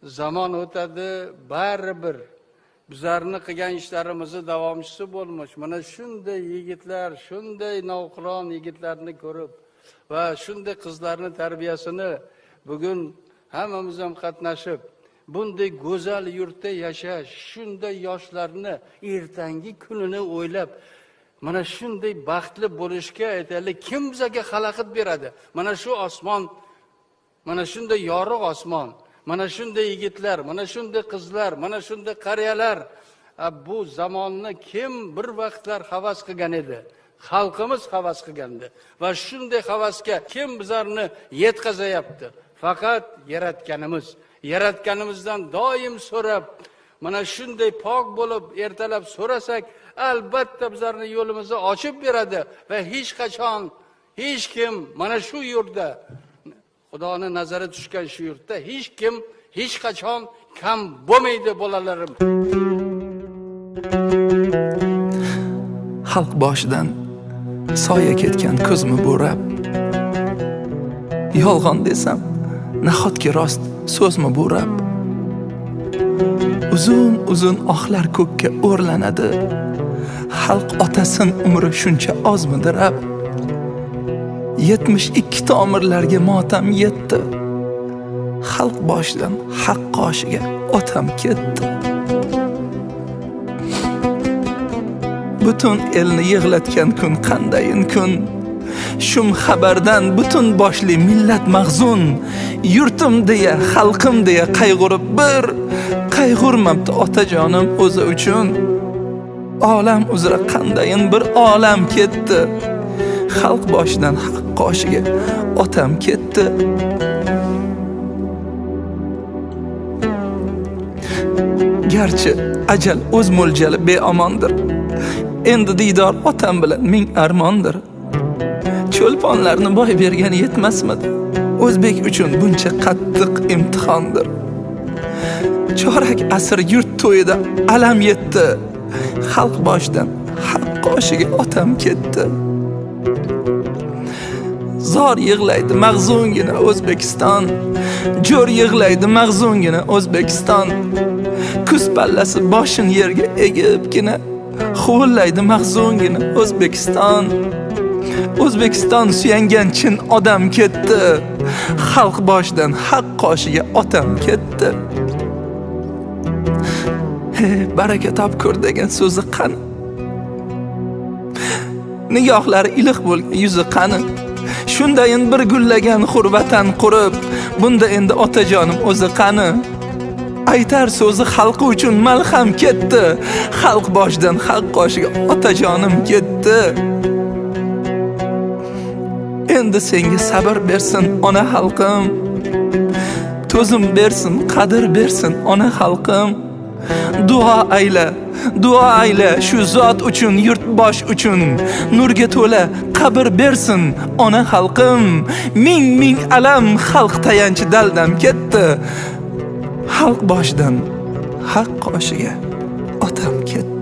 Zaman o'tadi, baribir bizlarni qilgan ishlarimizni davomchisi bo'lmoq. Mana shunday yigitlar, shunday navqiron yigitlarni ko'rib va shunday qizlarni tarbiyasini bugun hammamiz ham qatnashib, bunday go'zal yurtda yashash, shunday yoshlarni ertangi kunini o'ylab, mana shunday baxtli bo'lishga aytaylik, kim bizga xalaqit beradi? Mana shu osmon, mana shunday yorug' osmon, mana shunday yigitlar, mana shunday qizlar, mana shunday qariyalar. Bu zamonni kim bir vaqtlar havas qilgan edi? Xalqimiz havas qilgandi. Va shunday havasga kim bizlarni yetkazayapti? Faqat yaratganimiz. Yaratganimizdan doim so'rab, mana shunday pok bo'lib ertalab so'rasak, albatta bizlarning yo'limizni ochib beradi va hech qachon hech kim mana shu yurtda, Xudoning nazari tushgan shu yurtda hech kim hech qachon kam bo'lmaydi bolalarim. Xalq boshidan soya ketgan ko'zmi bo'rab, yolg'on desam nahotki rost so'zmi bo'rab, uzun uzun oqlar ko'kka o'rlanadi, xalq otasin umri shuncha ozmidirab, 72 tomirlarga motam yetdi, xalq boshidan haq qoshiga otam ketdi. Butun elni yig'latgan kun qandayin kun, shum xabardan butun boshli millat mag'zun, yurtim deya, xalqim deya qayg'urib bir qayg'urmabdi otajonim o'zi uchun. Olam uzra qandayin bir olam ketdi, xalq boshidan haq qoshiga otam ketdi. Garchi ajal o'z mo'ljali beomondir, endi diydor otam bilan ming armondir. Cho'lponlarni boy bergan yetmasmidi? O'zbek uchun buncha qattiq imtihondir. Chorak asr yurt to'yida alam yetdi, xalq boshidan haq qoshiga otam ketdi. Zor yig'laydi mag'zungina O'zbekiston, jo'r yig'laydi mag'zungina O'zbekiston. Kuz pallasi boshin yerga egibgina huvullaydi mag'zungina O'zbekiston. O'zbekiston suyangan chin odam ketdi, xalq boshidan haq qoshiga otam ketdi. Baraka topkur degan so'zi qani? Nigohlari iliq bo'lgan yuzi qani? Shundayin bir gullagan hurvatan qurib, bunda endi otajonim o'zi qani? Aytar so'zi xalqi uchun malham ketdi, xalq boshidan haq qoshiga otajonim ketdi. Endi senga sabr bersin ona xalqim, to'zim bersin, qadr bersin ona xalqim. Duo ayla shu zot uchun, yurtbosh uchun, nurga to'la qabr bersin ona xalqim. Ming alam xalq tayanchi daldam ketdi, xalq boshidan haq qoshiga otam ketdi.